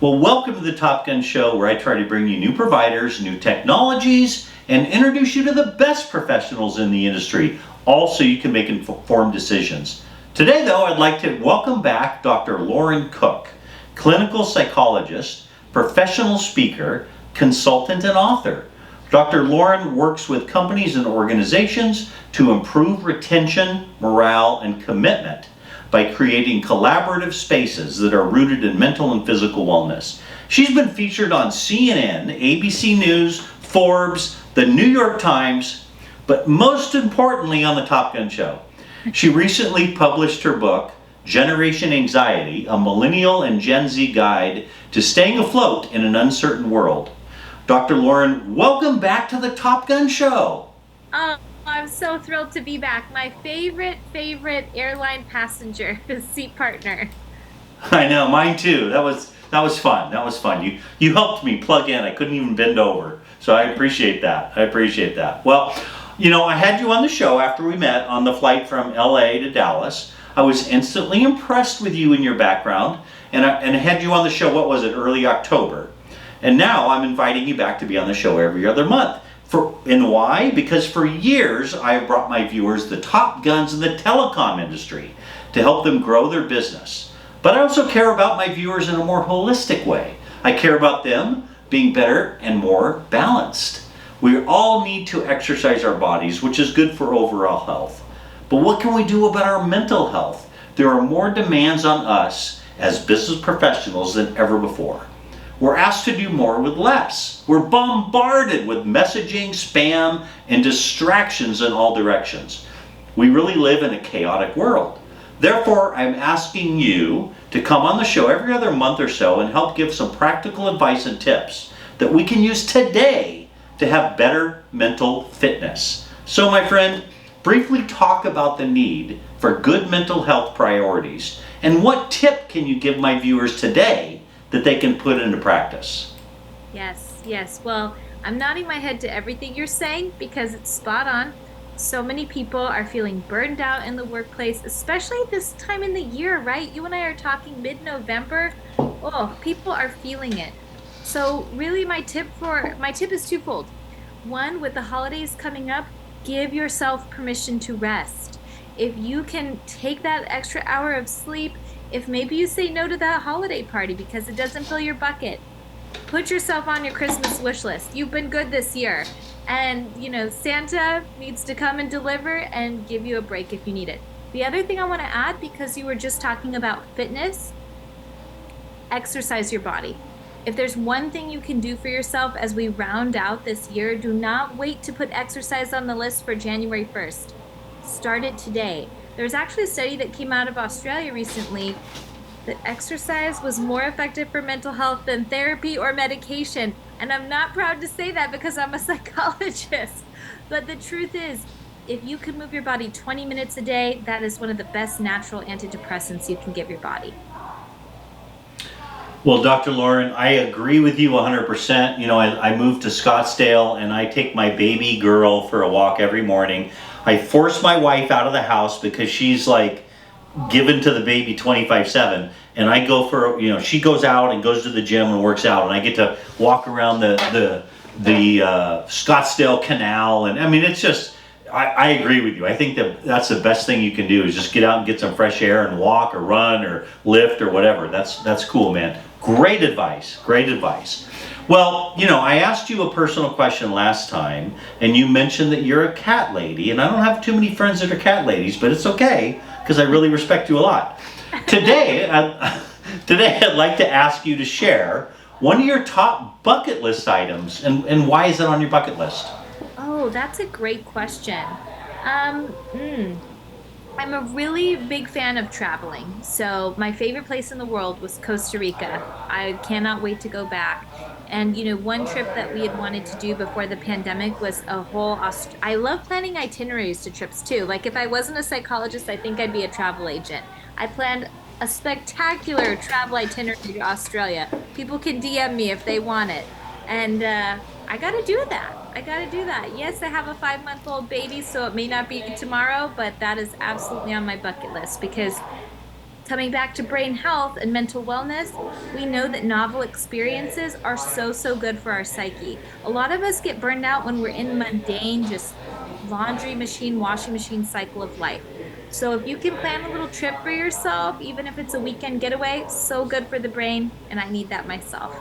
Well, welcome to the Top Gun Show, where I try to bring you new providers, new technologies, and introduce you to the best professionals in the industry, all so you can make informed decisions. Today, though, I'd like to welcome back Dr. Lauren Cook, clinical psychologist, professional speaker, consultant, and author. Dr. Lauren works with companies and organizations to improve retention, morale, and commitment by creating collaborative spaces that are rooted in mental and physical wellness. She's been featured on CNN, ABC News, Forbes, the New York Times, but most importantly on the Top Gun Show. She recently published her book, Generation Anxiety, a Millennial and Gen Z Guide to Staying Afloat in an Uncertain World. Dr. Lauren, welcome back to the Top Gun Show. Oh, I'm so thrilled to be back. My favorite airline passenger, seat partner. I know, mine too. That was fun. That was fun. You helped me plug in. I couldn't even bend over. So I appreciate that. Well, I had you on the show after we met on the flight from LA to Dallas. I was instantly impressed with you and your background, and I had you on the show, what was it, early October. And now I'm inviting you back to be on the show every other month. And why? Because for years I have brought my viewers the top guns in the telecom industry to help them grow their business. But I also care about my viewers in a more holistic way. I care about them being better and more balanced. We all need to exercise our bodies, which is good for overall health. But what can we do about our mental health? There are more demands on us as business professionals than ever before. We're asked to do more with less. We're bombarded with messaging, spam, and distractions in all directions. We really live in a chaotic world. Therefore, I'm asking you to come on the show every other month or so and help give some practical advice and tips that we can use today to have better mental fitness. So, my friend, briefly talk about the need for good mental health priorities and what tip can you give my viewers today that they can put into practice? Yes. Well, I'm nodding my head to everything you're saying because it's spot on. So many people are feeling burned out in the workplace, especially this time in the year, right? You and I are talking mid-November. Oh, people are feeling it. So really my tip is twofold. One, with the holidays coming up, give yourself permission to rest. If you can take that extra hour of sleep, if maybe you say no to that holiday party because it doesn't fill your bucket, put yourself on your Christmas wish list. You've been good this year. And, Santa needs to come and deliver and give you a break if you need it. The other thing I want to add, because you were just talking about fitness, exercise your body. If there's one thing you can do for yourself as we round out this year, do not wait to put exercise on the list for January 1st. Start it today. There's actually a study that came out of Australia recently that exercise was more effective for mental health than therapy or medication. And I'm not proud to say that because I'm a psychologist. But the truth is, if you can move your body 20 minutes a day, that is one of the best natural antidepressants you can give your body. Well, Dr. Lauren, I agree with you 100%. I moved to Scottsdale and I take my baby girl for a walk every morning. I force my wife out of the house because she's like given to the baby 24/7, and I go for, she goes out and goes to the gym and works out, and I get to walk around the Scottsdale Canal, and I mean, it's just, I agree with you. I think that's the best thing you can do is just get out and get some fresh air and walk or run or lift or whatever. That's cool, man. Great advice. Well, I asked you a personal question last time, and you mentioned that you're a cat lady, and I don't have too many friends that are cat ladies, but it's okay, because I really respect you a lot. Today, I'd like to ask you to share one of your top bucket list items, and why is it on your bucket list? Oh, that's a great question. I'm a really big fan of traveling. So my favorite place in the world was Costa Rica. I cannot wait to go back. And one trip that we had wanted to do before the pandemic was I love planning itineraries to trips too. Like if I wasn't a psychologist, I think I'd be a travel agent. I planned a spectacular travel itinerary to Australia. People can DM me if they want it. And I got to do that. Yes, I have a 5-month-old baby, so it may not be tomorrow, but that is absolutely on my bucket list because Coming back to brain health and mental wellness, we know that novel experiences are so, so good for our psyche. A lot of us get burned out when we're in the mundane, just laundry machine, washing machine cycle of life. So if you can plan a little trip for yourself, even if it's a weekend getaway, so good for the brain, and I need that myself.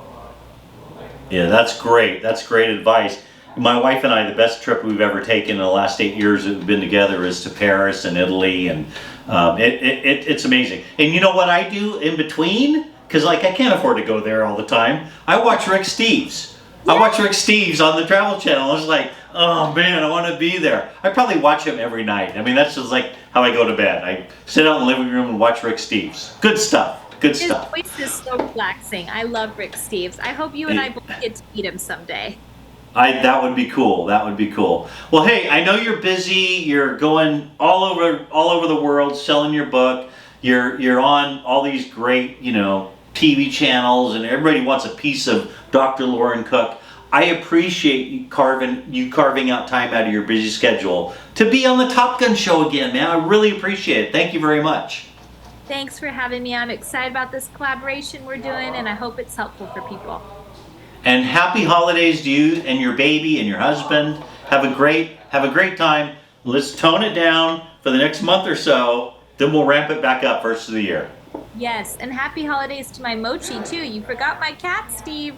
Yeah, that's great. That's great advice. My wife and I, the best trip we've ever taken in the last 8 years that we've been together is to Paris and Italy, and it's amazing. And you know what I do in between? Because like I can't afford to go there all the time. I watch Rick Steves. I watch Rick Steves on the Travel Channel. I was like, oh man, I want to be there. I probably watch him every night. I mean, that's just like how I go to bed. I sit out in the living room and watch Rick Steves. Good stuff. Good His stuff. voice is so relaxing. I love Rick Steves. I hope you and I both get to meet him someday. That would be cool. That would be cool. Well, hey, I know you're busy. You're going all over the world selling your book. You're on all these great, TV channels, and everybody wants a piece of Dr. Lauren Cook. I appreciate you carving out time out of your busy schedule to be on the Top Gun show again, man. I really appreciate it. Thank you very much. Thanks for having me. I'm excited about this collaboration we're doing, and I hope it's helpful for people. And happy holidays to you and your baby and your husband. Have a great time. Let's tone it down for the next month or so. Then we'll ramp it back up first of the year. Yes, and happy holidays to my Mochi, too. You forgot my cat, Steve.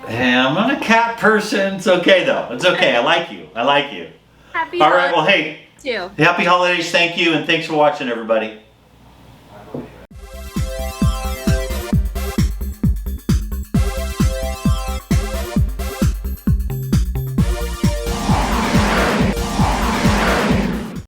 Hey, I'm not a cat person. It's okay, though. It's okay. I like you. I like you. Happy All holidays right. Well, hey. too. Happy holidays. Thank you. And thanks for watching, everybody.